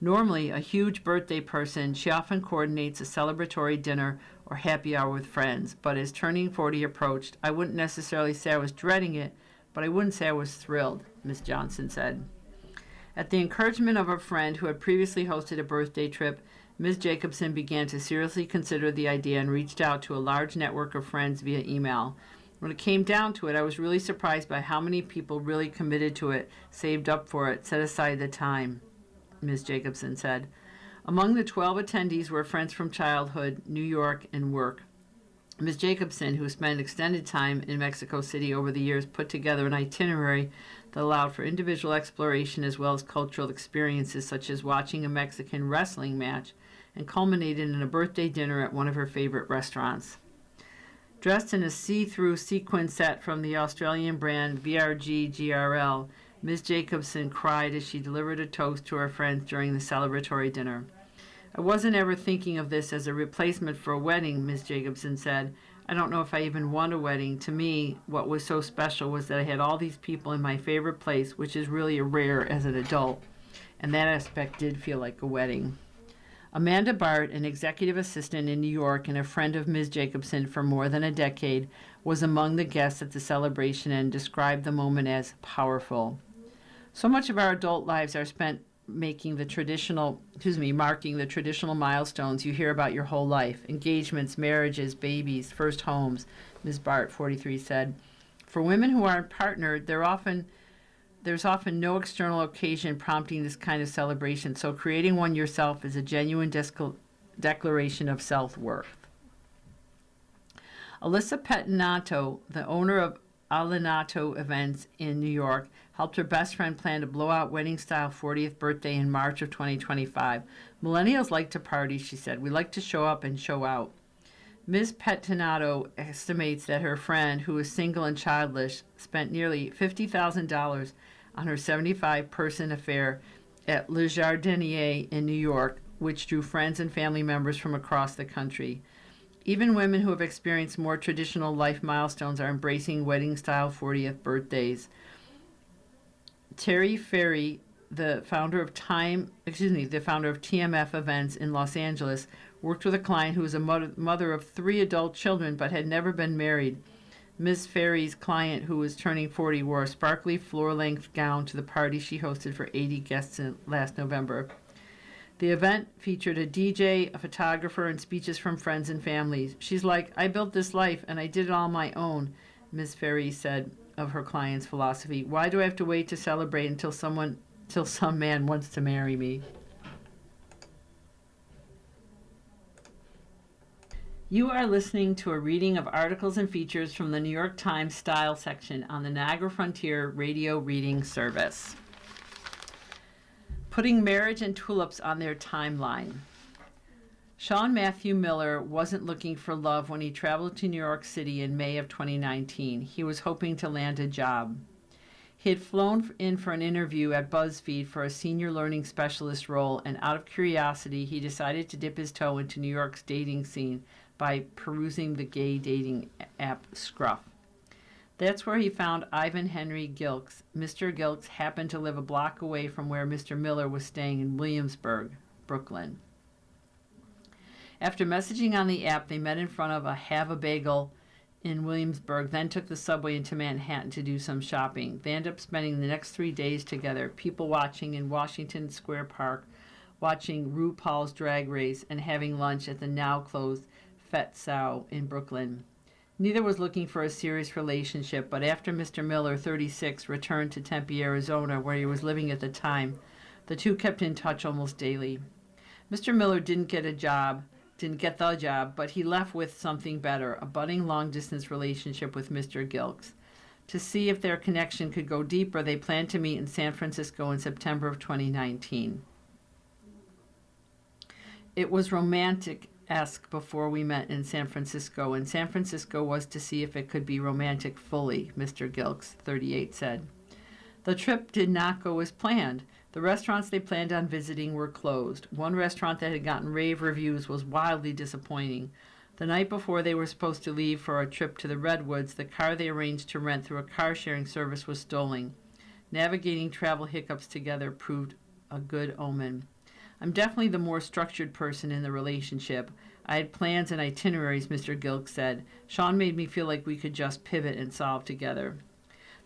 Normally a huge birthday person, she often coordinates a celebratory dinner or happy hour with friends. But as turning 40 approached, I wouldn't necessarily say I was dreading it, but I wouldn't say I was thrilled, Ms. Johnson said. At the encouragement of a friend who had previously hosted a birthday trip, Ms. Jacobson began to seriously consider the idea and reached out to a large network of friends via email. When it came down to it, I was really surprised by how many people really committed to it, saved up for it, set aside the time, Ms. Jacobson said. Among the 12 attendees were friends from childhood, New York, and work. Ms. Jacobson, who spent extended time in Mexico City over the years, put together an itinerary that allowed for individual exploration as well as cultural experiences such as watching a Mexican wrestling match, and culminated in a birthday dinner at one of her favorite restaurants. Dressed in a see-through sequin set from the Australian brand VRG GRL, Ms. Jacobson cried as she delivered a toast to her friends during the celebratory dinner. I wasn't ever thinking of this as a replacement for a wedding, Ms. Jacobson said. I don't know if I even want a wedding. To me, what was so special was that I had all these people in my favorite place, which is really rare as an adult, and that aspect did feel like a wedding. Amanda Bart, an executive assistant in New York and a friend of Ms. Jacobson for more than a decade, was among the guests at the celebration and described the moment as powerful. So much of our adult lives are spent marking the traditional milestones you hear about your whole life: engagements, marriages, babies, first homes, Ms. Bart, 43, said. For women who aren't partnered, there's often no external occasion prompting this kind of celebration, so creating one yourself is a genuine declaration of self-worth. Alyssa Pettinato, the owner of Alinato Events in New York, helped her best friend plan a blowout wedding-style 40th birthday in March of 2025. Millennials like to party, she said. We like to show up and show out. Ms. Pettinato estimates that her friend, who is single and childless, spent nearly $50,000 on her 75-person affair at Le Jardinier in New York, which drew friends and family members from across the country. Even women who have experienced more traditional life milestones are embracing wedding-style 40th birthdays. Terry Ferry, the founder of TMF Events in Los Angeles, worked with a client who was a mother of 3 adult children but had never been married. Ms. Ferry's client, who was turning 40, wore a sparkly floor-length gown to the party she hosted for 80 guests last November. The event featured a DJ, a photographer, and speeches from friends and families. She's like, I built this life, and I did it all on my own, Ms. Ferry said of her client's philosophy. Why do I have to wait to celebrate until some man wants to marry me? You are listening to a reading of articles and features from the New York Times Style section on the Niagara Frontier Radio Reading Service. Putting marriage and tulips on their timeline. Sean Matthew Miller wasn't looking for love when he traveled to New York City in May of 2019. He was hoping to land a job. He had flown in for an interview at BuzzFeed for a senior learning specialist role, and out of curiosity, he decided to dip his toe into New York's dating scene by perusing the gay dating app Scruff. That's where he found Ivan Henry Gilks. Mr. Gilks happened to live a block away from where Mr. Miller was staying in Williamsburg, Brooklyn. After messaging on the app, they met in front of a Have a Bagel in Williamsburg, then took the subway into Manhattan to do some shopping. They ended up spending the next 3 days together, people watching in Washington Square Park, watching RuPaul's Drag Race, and having lunch at the now-closed Fete Sau in Brooklyn. Neither was looking for a serious relationship, but after Mr. Miller, 36, returned to Tempe, Arizona, where he was living at the time, the two kept in touch almost daily. Mr. Miller didn't get the job, but he left with something better, a budding long-distance relationship with Mr. Gilks. To see if their connection could go deeper, they planned to meet in San Francisco in September of 2019. It was romantic-esque before we met in San Francisco, and San Francisco was to see if it could be romantic fully, Mr. Gilks, 38, said. The trip did not go as planned. The restaurants they planned on visiting were closed. One restaurant that had gotten rave reviews was wildly disappointing. The night before they were supposed to leave for a trip to the Redwoods, the car they arranged to rent through a car-sharing service was stolen. Navigating travel hiccups together proved a good omen. I'm definitely the more structured person in the relationship. I had plans and itineraries, Mr. Gilks said. Sean made me feel like we could just pivot and solve together.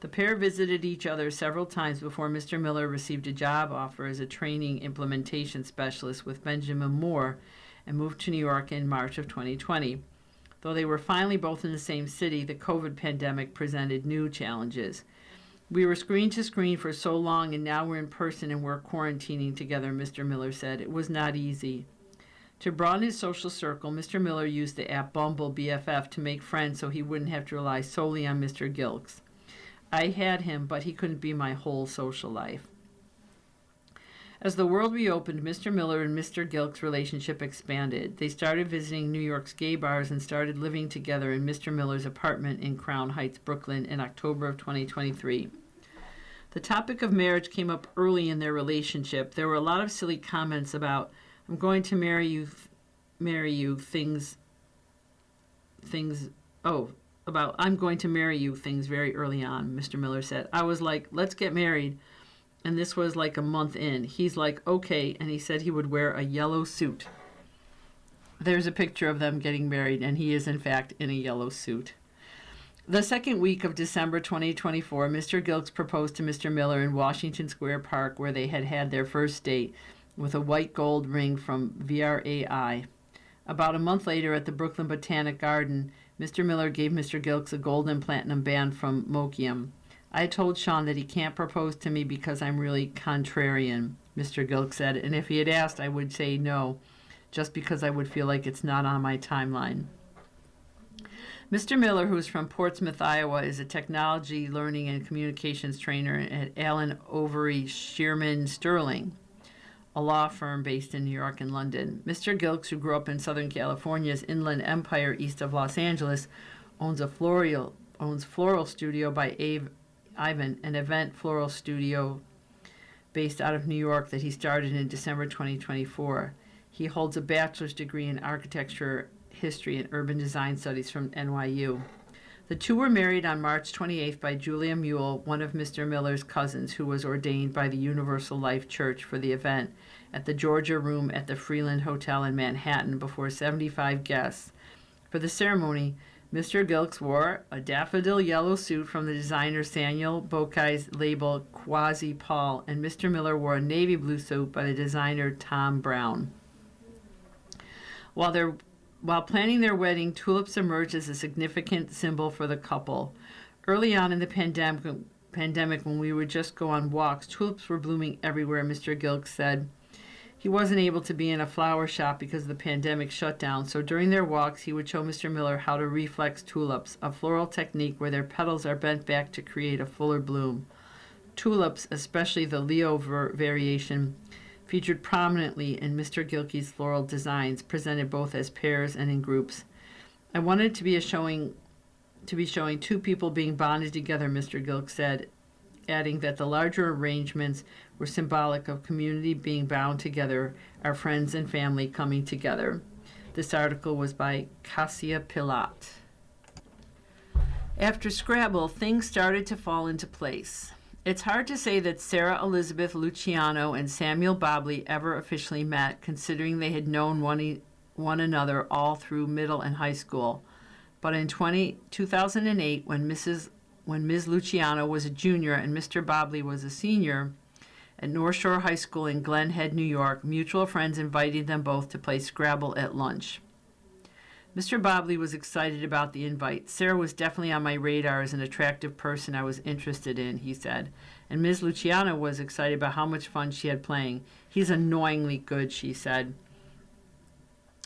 The pair visited each other several times before Mr. Miller received a job offer as a training implementation specialist with Benjamin Moore and moved to New York in March of 2020. Though they were finally both in the same city, the COVID pandemic presented new challenges. We were screen to screen for so long, and now we're in person and we're quarantining together, Mr. Miller said. It was not easy. To broaden his social circle, Mr. Miller used the app Bumble BFF to make friends so he wouldn't have to rely solely on Mr. Gilks. I had him, but he couldn't be my whole social life. As the world reopened, Mr. Miller and Mr. Gilks' relationship expanded. They started visiting New York's gay bars and started living together in Mr. Miller's apartment in Crown Heights, Brooklyn in October of 2023. The topic of marriage came up early in their relationship. There were a lot of silly comments about, I'm going to marry you, about I'm going to marry you things very early on, Mr. Miller said. I was like, let's get married. And this was like a month in. He's like, okay. And he said he would wear a yellow suit. There's a picture of them getting married, and he is, in fact, in a yellow suit. The second week of December 2024, Mr. Gilks proposed to Mr. Miller in Washington Square Park, where they had their first date, with a white gold ring from VRAI. About a month later, at the Brooklyn Botanic Garden, Mr. Miller gave Mr. Gilks a gold and platinum band from Mokium. I told Sean that he can't propose to me because I'm really contrarian, Mr. Gilks said, and if he had asked, I would say no, just because I would feel like it's not on my timeline. Mr. Miller, who's from Portsmouth, Iowa, is a technology, learning, and communications trainer at Allen Overy Shearman Sterling, a law firm based in New York and London. Mr. Gilks, who grew up in Southern California's Inland Empire east of Los Angeles, owns Floral Studio by Ivan, an event floral studio based out of New York that he started in December 2024. He holds a bachelor's degree in architecture, history, and urban design studies from NYU. The two were married on March 28th by Julia Mule, one of Mr. Miller's cousins, who was ordained by the Universal Life Church for the event, at the Georgia Room at the Freeland Hotel in Manhattan before 75 guests. For the ceremony, Mr. Gilks wore a daffodil yellow suit from the designer Samuel Bokai's label Quasi Paul, and Mr. Miller wore a navy blue suit by the designer Tom Brown. While planning their wedding, tulips emerged as a significant symbol for the couple. Early on in the pandemic, when we would just go on walks, tulips were blooming everywhere, Mr. Gilks said. He wasn't able to be in a flower shop because the pandemic shut down, so during their walks, he would show Mr. Miller how to reflex tulips, a floral technique where their petals are bent back to create a fuller bloom. Tulips, especially the Leo variation, featured prominently in Mr. Gilkey's floral designs, presented both as pairs and in groups. I wanted to be showing two people being bonded together, Mr. Gilks said, adding that the larger arrangements were symbolic of community being bound together, our friends and family coming together. This article was by Cassia Pilat. After Scrabble, things started to fall into place. It's hard to say that Sarah Elizabeth Luciano and Samuel Bobley ever officially met, considering they had known one another all through middle and high school. But in 2008, when Ms. Luciano was a junior and Mr. Bobley was a senior at North Shore High School in Glen Head, New York, mutual friends invited them both to play Scrabble at lunch. Mr. Bobley was excited about the invite. Sarah was definitely on my radar as an attractive person I was interested in, he said. And Ms. Luciano was excited about how much fun she had playing. He's annoyingly good, she said.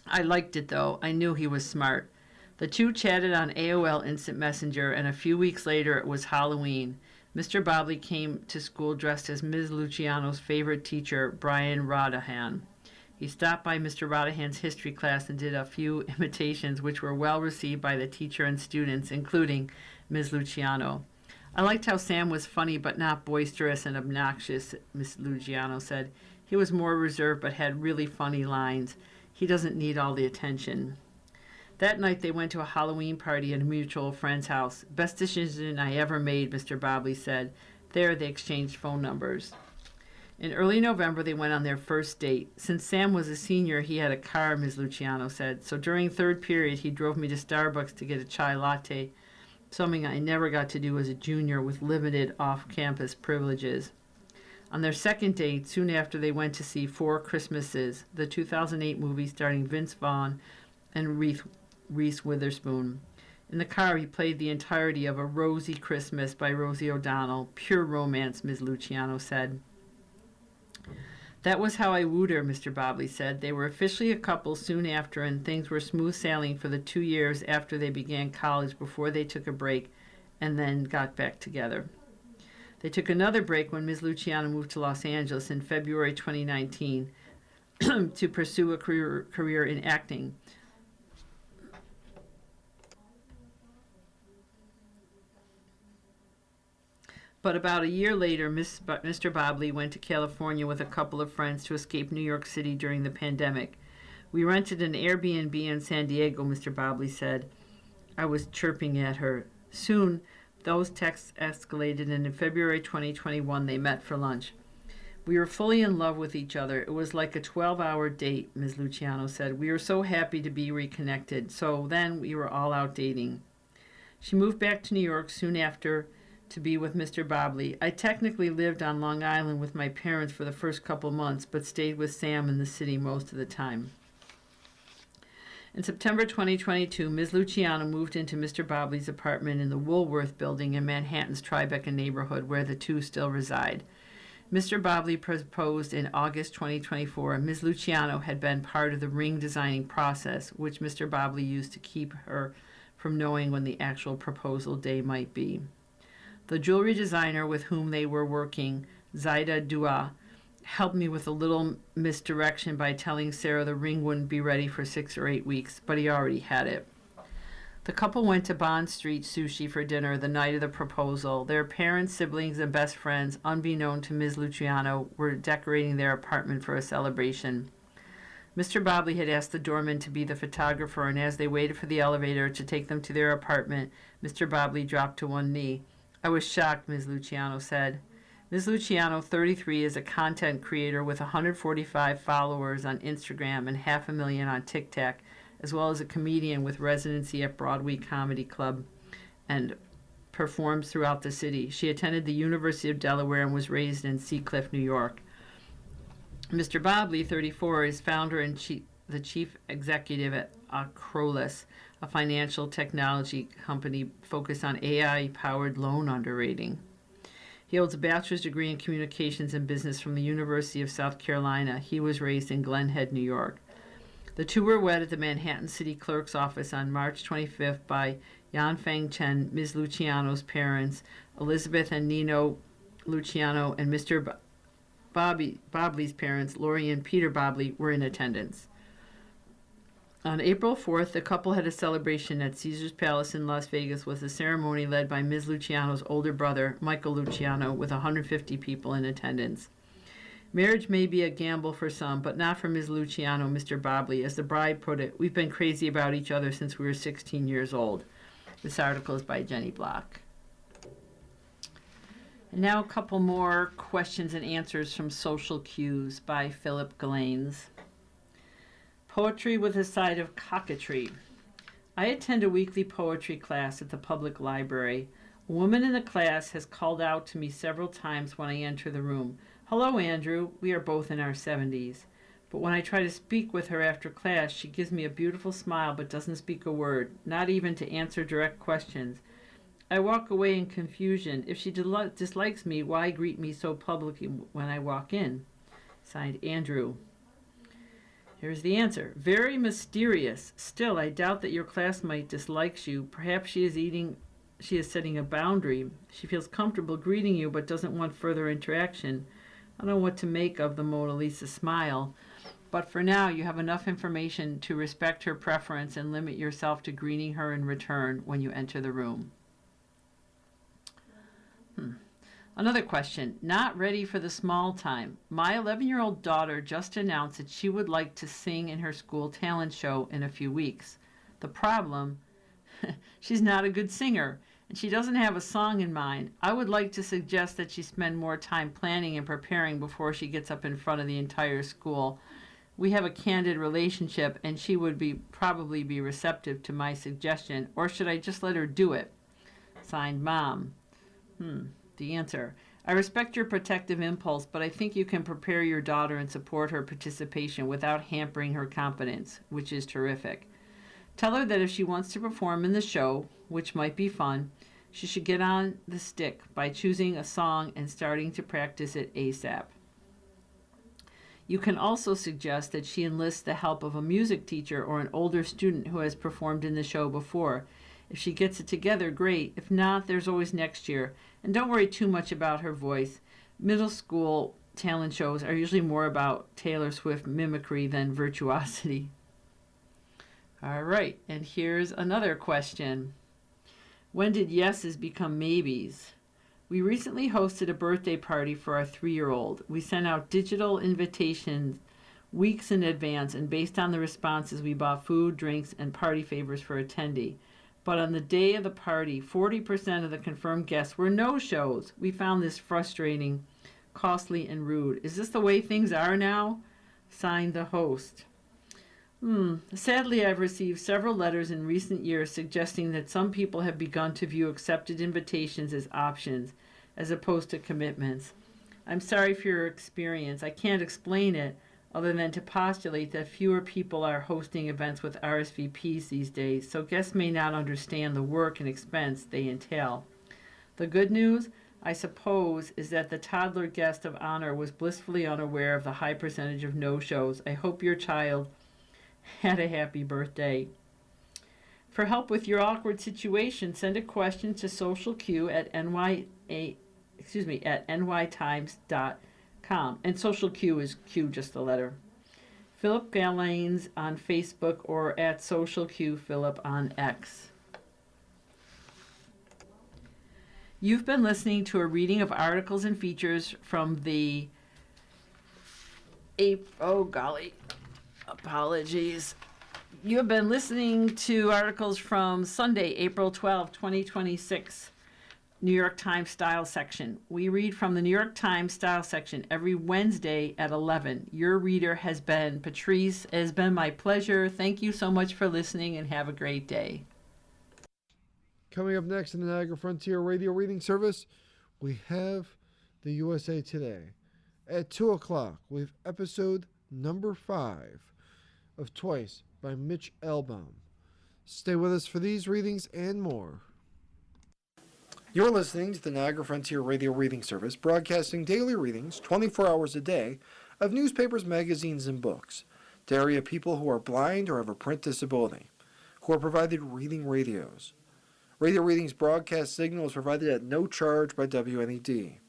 I liked it, though. I knew he was smart. The two chatted on AOL Instant Messenger, and a few weeks later it was Halloween. Mr. Bobley came to school dressed as Ms. Luciano's favorite teacher, Brian Rodahan. He stopped by Mr. Rodahan's history class and did a few imitations, which were well received by the teacher and students, including Ms. Luciano. I liked how Sam was funny but not boisterous and obnoxious, Ms. Luciano said. He was more reserved but had really funny lines. He doesn't need all the attention. That night they went to a Halloween party at a mutual friend's house. Best decision I ever made, Mr. Bobley said. There they exchanged phone numbers. In early November, they went on their first date. Since Sam was a senior, he had a car, Ms. Luciano said. So during third period, he drove me to Starbucks to get a chai latte something I never got to do as a junior with limited off-campus privileges. On their second date, soon after, they went to see Four Christmases, the 2008 movie starring Vince Vaughn and Reese Witherspoon. In the car, he played the entirety of A Rosy Christmas by Rosie O'Donnell. Pure romance, Ms. Luciano said. That was how I wooed her, Mr. Bobley said. They were officially a couple soon after, and things were smooth sailing for the 2 years after they began college before they took a break and then got back together. They took another break when Ms. Luciano moved to Los Angeles in February 2019 to pursue a career in acting. But about a year later, Mr. Bobley went to California with a couple of friends to escape New York City during the pandemic. We rented an Airbnb in San Diego, Mr. Bobley said. I was chirping at her. Soon, those texts escalated, and in February 2021, they met for lunch. We were fully in love with each other. It was like a 12-hour date, Ms. Luciano said. We were so happy to be reconnected. So then we were all out dating. She moved back to New York soon after to be with Mr. Bobley. I technically lived on Long Island with my parents for the first couple months, but stayed with Sam in the city most of the time. In September 2022, Ms. Luciano moved into Mr. Bobley's apartment in the Woolworth building in Manhattan's Tribeca neighborhood, where the two still reside. Mr. Bobley proposed in August 2024, and Ms. Luciano had been part of the ring designing process, which Mr. Bobley used to keep her from knowing when the actual proposal day might be. The jewelry designer with whom they were working, Zaida Dua, helped me with a little misdirection by telling Sarah the ring wouldn't be ready for 6 or 8 weeks, but he already had it. The couple went to Bond Street Sushi for dinner the night of the proposal. Their parents, siblings, and best friends, unbeknown to Ms. Luciano, were decorating their apartment for a celebration. Mr. Bobley had asked the doorman to be the photographer, and as they waited for the elevator to take them to their apartment, Mr. Bobley dropped to one knee. I was shocked, Ms. Luciano said. Ms. Luciano, 33, is a content creator with 145 followers on Instagram and 500,000 on TikTok, as well as a comedian with residency at Broadway Comedy Club and performs throughout the city. She attended the University of Delaware and was raised in Seacliff, New York. Mr. Bobley, 34, is founder and the chief executive at Acrolis, a financial technology company focused on AI-powered loan underwriting. He holds a bachelor's degree in communications and business from the University of South Carolina. He was raised in Glen Head, New York. The two were wed at the Manhattan City Clerk's office on March 25th by Yanfeng Chen, Ms. Luciano's parents, Elizabeth and Nino Luciano, and Mr. Bobley's parents, Lori and Peter Bobley, were in attendance. On April 4th, the couple had a celebration at Caesar's Palace in Las Vegas with a ceremony led by Ms. Luciano's older brother, Michael Luciano, with 150 people in attendance. Marriage may be a gamble for some, but not for Ms. Luciano, Mr. Bobley. As the bride put it, we've been crazy about each other since we were 16 years old. This article is by Jenny Block. And now a couple more questions and answers from Social Cues by Philip Galanes. Poetry with a side of coquetry. I attend a weekly poetry class at the public library. A woman in the class has called out to me several times when I enter the room. Hello, Andrew. We are both in our 70s. But when I try to speak with her after class, she gives me a beautiful smile but doesn't speak a word, not even to answer direct questions. I walk away in confusion. If she dislikes me, why greet me so publicly when I walk in? Signed, Andrew. Here's the answer. Very mysterious. Still, I doubt that your classmate dislikes you. Perhaps she is setting a boundary. She feels comfortable greeting you but doesn't want further interaction. I don't know what to make of the Mona Lisa smile, but for now you have enough information to respect her preference and limit yourself to greeting her in return when you enter the room. Another question. Not ready for the small time. My 11-year-old daughter just announced that she would like to sing in her school talent show in a few weeks. The problem, she's not a good singer, and she doesn't have a song in mind. I would like to suggest that she spend more time planning and preparing before she gets up in front of the entire school. We have a candid relationship, and she would probably be receptive to my suggestion, or should I just let her do it? Signed, Mom. The answer. I respect your protective impulse, but I think you can prepare your daughter and support her participation without hampering her confidence, which is terrific. Tell her that if she wants to perform in the show, which might be fun, she should get on the stick by choosing a song and starting to practice it ASAP. You can also suggest that she enlists the help of a music teacher or an older student who has performed in the show before. If she gets it together, great. If not, there's always next year. And don't worry too much about her voice. Middle school talent shows are usually more about Taylor Swift mimicry than virtuosity. All right, and here's another question. When did yeses become maybes? We recently hosted a birthday party for our 3-year-old. We sent out digital invitations weeks in advance, and based on the responses, we bought food, drinks, and party favors for attendee. But on the day of the party, 40% of the confirmed guests were no-shows. We found this frustrating, costly, and rude. Is this the way things are now? Signed, the host. Sadly, I've received several letters in recent years suggesting that some people have begun to view accepted invitations as options as opposed to commitments. I'm sorry for your experience. I can't explain it other than to postulate that fewer people are hosting events with RSVPs these days, so guests may not understand the work and expense they entail. The good news, I suppose, is that the toddler guest of honor was blissfully unaware of the high percentage of no-shows. I hope your child had a happy birthday. For help with your awkward situation, send a question to socialq at nytimes.com. And social Q is Q, just the letter. Philip Galanes on Facebook or at social Q Philip on X. You've been listening to a reading of articles and features from the apologies. You have been listening to articles from Sunday, April 12, 2026, New York Times Style section. We read from the New York Times Style section every Wednesday at 11. Your reader has been Patrice. It has been my pleasure. Thank you so much for listening and have a great day. Coming up next in the Niagara Frontier Radio Reading Service, we have the USA Today. At 2 o'clock, we have episode number 5 of Twice by Mitch Albom. Stay with us for these readings and more. You're listening to the Niagara Frontier Radio Reading Service, broadcasting daily readings 24 hours a day of newspapers, magazines, and books to area people who are blind or have a print disability, who are provided reading radios. Radio Readings broadcast signal is provided at no charge by WNED.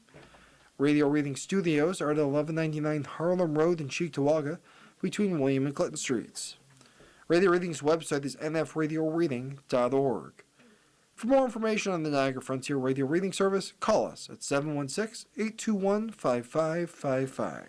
Radio Reading Studios are at 1199 Harlem Road in Cheektowaga, between William and Clinton Streets. Radio Reading's website is nfradioreading.org. For more information on the Niagara Frontier Radio Reading Service, call us at 716-821-5555.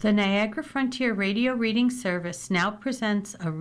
The Niagara Frontier Radio Reading Service now presents a